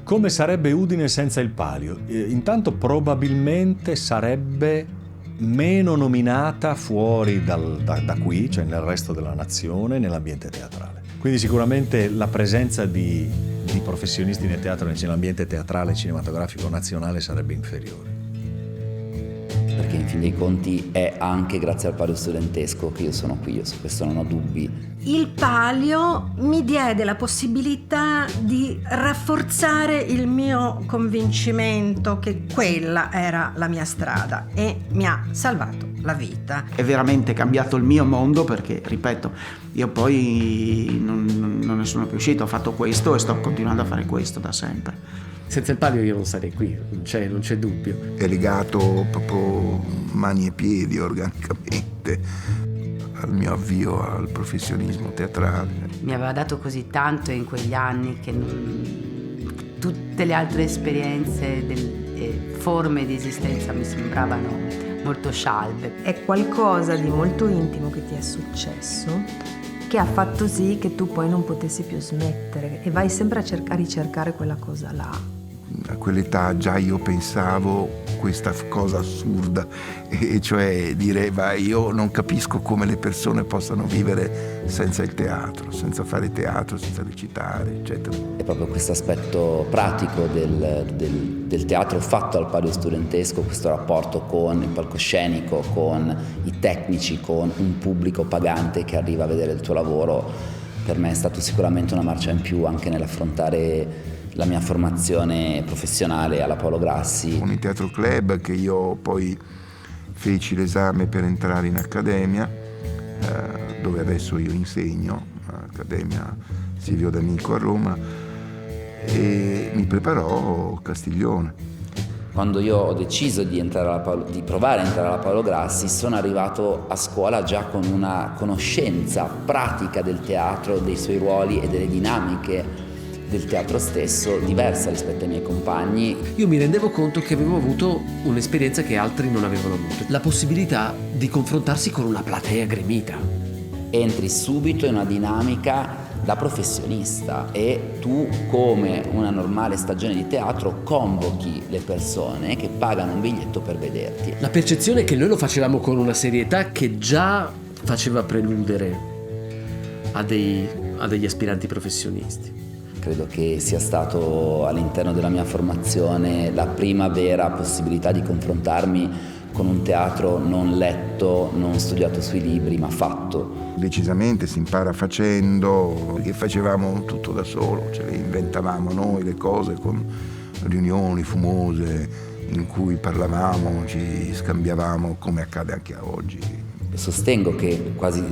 Come sarebbe Udine senza il Palio? Intanto probabilmente sarebbe meno nominata fuori da qui, cioè nel resto della nazione, nell'ambiente teatrale. Quindi sicuramente la presenza di professionisti nel teatro, nell'ambiente teatrale e cinematografico nazionale sarebbe inferiore. Perché in fin dei conti è anche grazie al Palio studentesco che io sono qui, io su questo non ho dubbi. Il Palio mi diede la possibilità di rafforzare il mio convincimento che quella era la mia strada e mi ha salvato la vita. È veramente cambiato il mio mondo perché, ripeto, io poi non ne sono più uscito, ho fatto questo e sto continuando a fare questo da sempre. Senza il Palio io non sarei qui, non c'è dubbio. È legato proprio mani e piedi organicamente al mio avvio al professionismo teatrale. Mi aveva dato così tanto in quegli anni che tutte le altre esperienze e forme di esistenza mi sembravano molto scialbe. È qualcosa di molto intimo che ti è successo, che ha fatto sì che tu poi non potessi più smettere e vai sempre a ricercare quella cosa là. A quell'età già io pensavo questa cosa assurda, e cioè dire io non capisco come le persone possano vivere senza il teatro, senza fare teatro, senza recitare, eccetera. È proprio questo aspetto pratico del teatro fatto al Palio studentesco, questo rapporto con il palcoscenico, con i tecnici, con un pubblico pagante che arriva a vedere il tuo lavoro, per me è stato sicuramente una marcia in più anche nell'affrontare la mia formazione professionale alla Paolo Grassi. Con il Teatro Club, che io poi feci l'esame per entrare in accademia, dove adesso io insegno, Accademia Silvio D'Amico a Roma, e mi preparò Castiglione. Quando io ho deciso di provare a entrare alla Paolo Grassi, sono arrivato a scuola già con una conoscenza pratica del teatro, dei suoi ruoli e delle dinamiche del teatro stesso, diversa rispetto ai miei compagni. Io mi rendevo conto che avevo avuto un'esperienza che altri non avevano avuto, la possibilità di confrontarsi con una platea gremita. Entri subito in una dinamica da professionista e tu, come una normale stagione di teatro, convochi le persone che pagano un biglietto per vederti. La percezione è che noi lo facevamo con una serietà che già faceva preludere a degli aspiranti professionisti. Credo che sia stato all'interno della mia formazione la prima vera possibilità di confrontarmi con un teatro non letto, non studiato sui libri, ma fatto. Decisamente si impara facendo, e facevamo tutto da solo, ce le inventavamo noi le cose con riunioni fumose in cui parlavamo, ci scambiavamo come accade anche oggi. Sostengo che quasi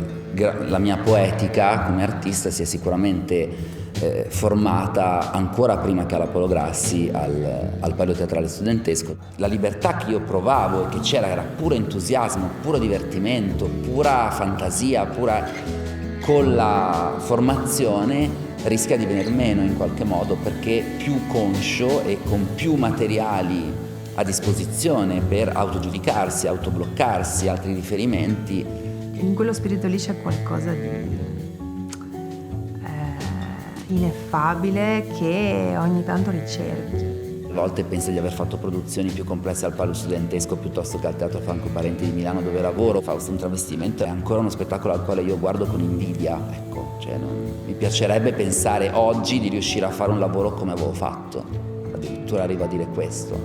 la mia poetica come artista sia sicuramente formata ancora prima che alla Paolo Grassi al Palio Teatrale Studentesco. La libertà che io provavo e che c'era era puro entusiasmo, puro divertimento, pura fantasia, con la formazione rischia di venir meno in qualche modo, perché più conscio e con più materiali a disposizione per autogiudicarsi, autobloccarsi, altri riferimenti. In quello spirito lì c'è qualcosa di ineffabile che ogni tanto ricerchi. A volte penso di aver fatto produzioni più complesse al Palio Studentesco piuttosto che al Teatro Franco Parenti di Milano, dove lavoro. Fausto un travestimento è ancora uno spettacolo al quale io guardo con invidia, ecco, mi piacerebbe pensare oggi di riuscire a fare un lavoro come avevo fatto, addirittura arrivo a dire questo.